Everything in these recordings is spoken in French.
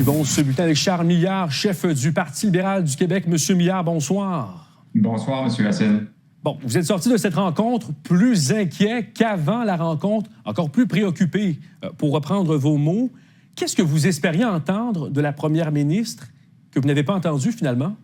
Poursuivons ce bulletin avec Charles Milliard, chef du Parti libéral du Québec. Monsieur Milliard, bonsoir. Bonsoir, Monsieur Racine. Bon, vous êtes sorti de cette rencontre plus inquiet qu'avant la rencontre, encore plus préoccupé, pour reprendre vos mots. Qu'est-ce que vous espériez entendre de la première ministre que vous n'avez pas entendu finalement?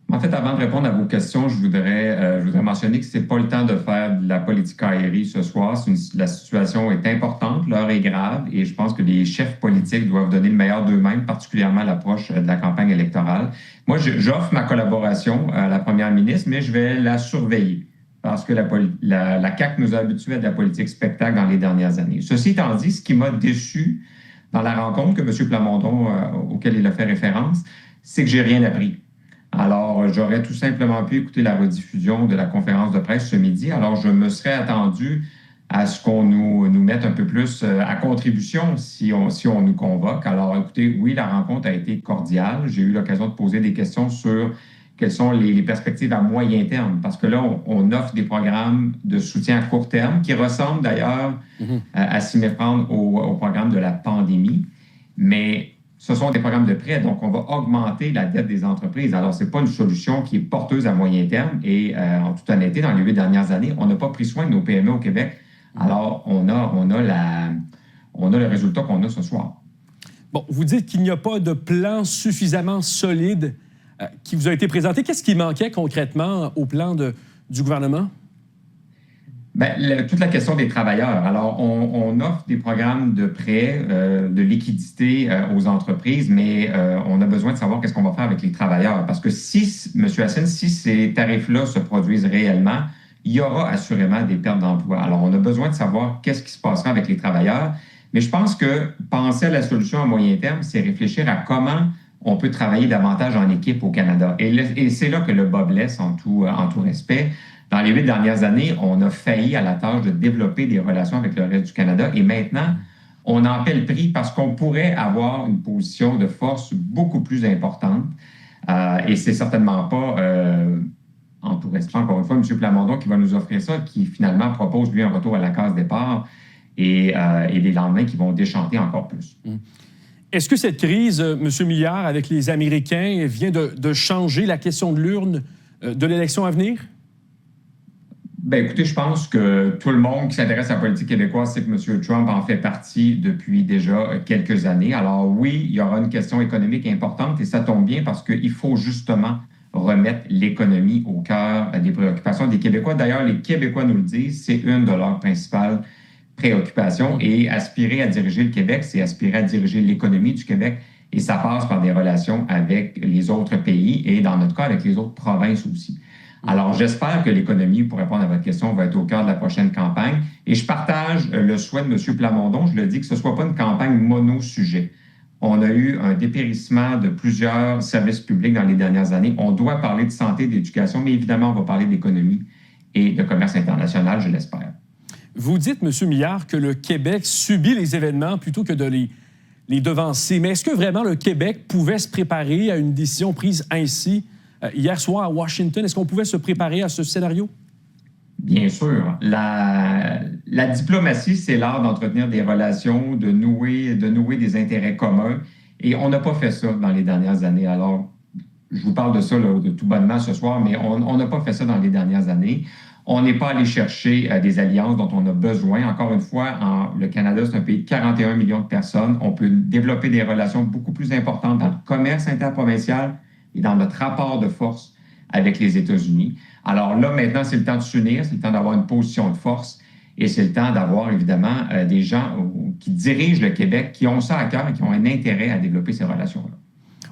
En fait, avant de répondre à vos questions, je voudrais mentionner que ce n'est pas le temps de faire de la politique aérienne ce soir. La situation est importante, l'heure est grave et je pense que les chefs politiques doivent donner le meilleur d'eux-mêmes, particulièrement à l'approche de la campagne électorale. Moi, j'offre ma collaboration à la première ministre, mais je vais la surveiller parce que la CAQ nous a habitués à de la politique spectacle dans les dernières années. Ceci étant dit, ce qui m'a déçu dans la rencontre que M. Plamondon, auquel il a fait référence, c'est que j'ai rien appris. Alors, j'aurais tout simplement pu écouter la rediffusion de la conférence de presse ce midi. Alors, je me serais attendu à ce qu'on nous mette un peu plus à contribution si on nous convoque. Alors, écoutez, oui, la rencontre a été cordiale. J'ai eu l'occasion de poser des questions sur quelles sont les perspectives à moyen terme. Parce que là, on offre des programmes de soutien à court terme qui ressemblent d'ailleurs à s'y méprendre au programme de la pandémie. Mais ce sont des programmes de prêt, donc on va augmenter la dette des entreprises. Alors, ce n'est pas une solution qui est porteuse à moyen terme. Et en toute honnêteté, dans les 8 dernières années, on n'a pas pris soin de nos PME au Québec. Alors, on a le résultat qu'on a ce soir. Bon, vous dites qu'il n'y a pas de plan suffisamment solide qui vous a été présenté. Qu'est-ce qui manquait concrètement au plan du gouvernement? Bien, toute la question des travailleurs. Alors, on offre des programmes de prêt, de liquidité aux entreprises, mais on a besoin de savoir qu'est-ce qu'on va faire avec les travailleurs. Parce que M. Hassine, si ces tarifs-là se produisent réellement, il y aura assurément des pertes d'emploi. Alors, on a besoin de savoir qu'est-ce qui se passera avec les travailleurs. Mais je pense que penser à la solution à moyen terme, c'est réfléchir à comment on peut travailler davantage en équipe au Canada. Et c'est là que le bas blesse en tout respect. Dans les 8 dernières années, on a failli à la tâche de développer des relations avec le reste du Canada et maintenant, on en paie le prix parce qu'on pourrait avoir une position de force beaucoup plus importante et c'est certainement pas, en tout respect, encore une fois, M. Plamondon qui va nous offrir ça, qui finalement propose, lui, un retour à la case départ et des lendemains qui vont déchanter encore plus. Est-ce que cette crise, M. Milliard, avec les Américains, vient de changer la question de l'urne de l'élection à venir? Bien, écoutez, je pense que tout le monde qui s'intéresse à la politique québécoise sait que M. Trump en fait partie depuis déjà quelques années. Alors oui, il y aura une question économique importante et ça tombe bien parce qu'il faut justement remettre l'économie au cœur des préoccupations des Québécois. D'ailleurs, les Québécois nous le disent, c'est une de leurs principales préoccupations et aspirer à diriger le Québec, c'est aspirer à diriger l'économie du Québec et ça passe par des relations avec les autres pays et dans notre cas, avec les autres provinces aussi. Alors, j'espère que l'économie, pour répondre à votre question, va être au cœur de la prochaine campagne. Et je partage le souhait de M. Plamondon. Je le dis que ce ne soit pas une campagne mono-sujet. On a eu un dépérissement de plusieurs services publics dans les dernières années. On doit parler de santé, d'éducation, mais évidemment, on va parler d'économie et de commerce international, je l'espère. Vous dites, M. Milliard, que le Québec subit les événements plutôt que de les devancer. Mais est-ce que vraiment le Québec pouvait se préparer à une décision prise ainsi hier soir à Washington? Est-ce qu'on pouvait se préparer à ce scénario? Bien sûr. La diplomatie, c'est l'art d'entretenir des relations, de nouer des intérêts communs. Et on n'a pas fait ça dans les dernières années. Alors, je vous parle de ça là, de tout bonnement ce soir, mais on n'a pas fait ça dans les dernières années. On n'est pas allé chercher des alliances dont on a besoin. Encore une fois, le Canada, c'est un pays de 41 millions de personnes. On peut développer des relations beaucoup plus importantes dans le commerce interprovincial et dans notre rapport de force avec les États-Unis. Alors là, maintenant, c'est le temps de s'unir, c'est le temps d'avoir une position de force et c'est le temps d'avoir, évidemment, des gens qui dirigent le Québec, qui ont ça à cœur et qui ont un intérêt à développer ces relations-là.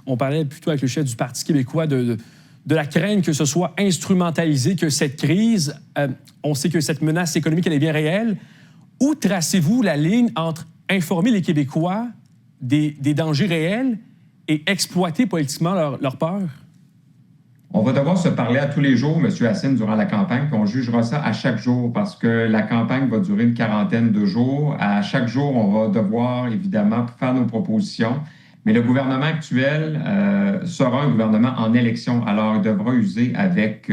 On parlait plutôt avec le chef du Parti québécois de la crainte que ce soit instrumentalisé, que cette crise, on sait que cette menace économique, elle est bien réelle. Où tracez-vous la ligne entre informer les Québécois des dangers réels et exploiter politiquement leur peur? On va devoir se parler à tous les jours, M. Hassine, durant la campagne, puis on jugera ça à chaque jour parce que la campagne va durer une quarantaine de jours. À chaque jour, on va devoir, évidemment, faire nos propositions. Mais le gouvernement actuel sera un gouvernement en élection, alors il devra user avec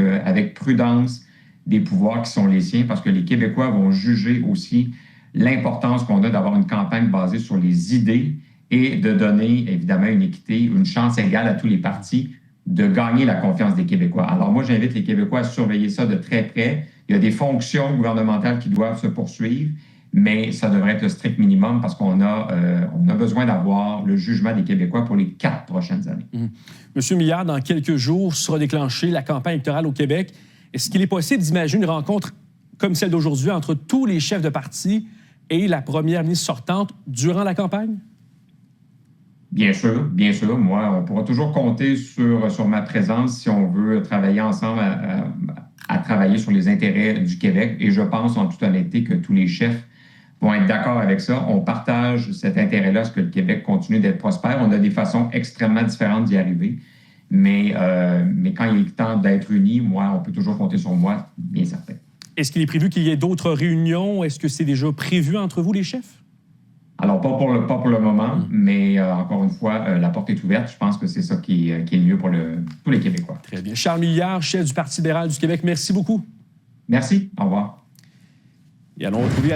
prudence des pouvoirs qui sont les siens parce que les Québécois vont juger aussi l'importance qu'on a d'avoir une campagne basée sur les idées et de donner, évidemment, une équité, une chance égale à tous les partis de gagner la confiance des Québécois. Alors moi, j'invite les Québécois à surveiller ça de très près. Il y a des fonctions gouvernementales qui doivent se poursuivre, mais ça devrait être le strict minimum parce qu'on a besoin d'avoir le jugement des Québécois pour les 4 prochaines années. Monsieur Milliard, dans quelques jours sera déclenchée la campagne électorale au Québec. Est-ce qu'il est possible d'imaginer une rencontre comme celle d'aujourd'hui entre tous les chefs de parti et la première ministre sortante durant la campagne? Bien sûr, bien sûr. Moi, on pourra toujours compter sur ma présence si on veut travailler ensemble à travailler sur les intérêts du Québec. Et je pense en toute honnêteté que tous les chefs vont être d'accord avec ça. On partage cet intérêt-là à ce que le Québec continue d'être prospère. On a des façons extrêmement différentes d'y arriver. Mais quand il est temps d'être unis, moi, on peut toujours compter sur moi, bien certain. Est-ce qu'il est prévu qu'il y ait d'autres réunions? Est-ce que c'est déjà prévu entre vous, les chefs? Alors, pas pour le moment, mais encore une fois, la porte est ouverte. Je pense que c'est ça qui est le mieux pour tous les Québécois. Très bien. Charles Milliard, chef du Parti libéral du Québec, merci beaucoup. Merci. Au revoir. Et allons retrouver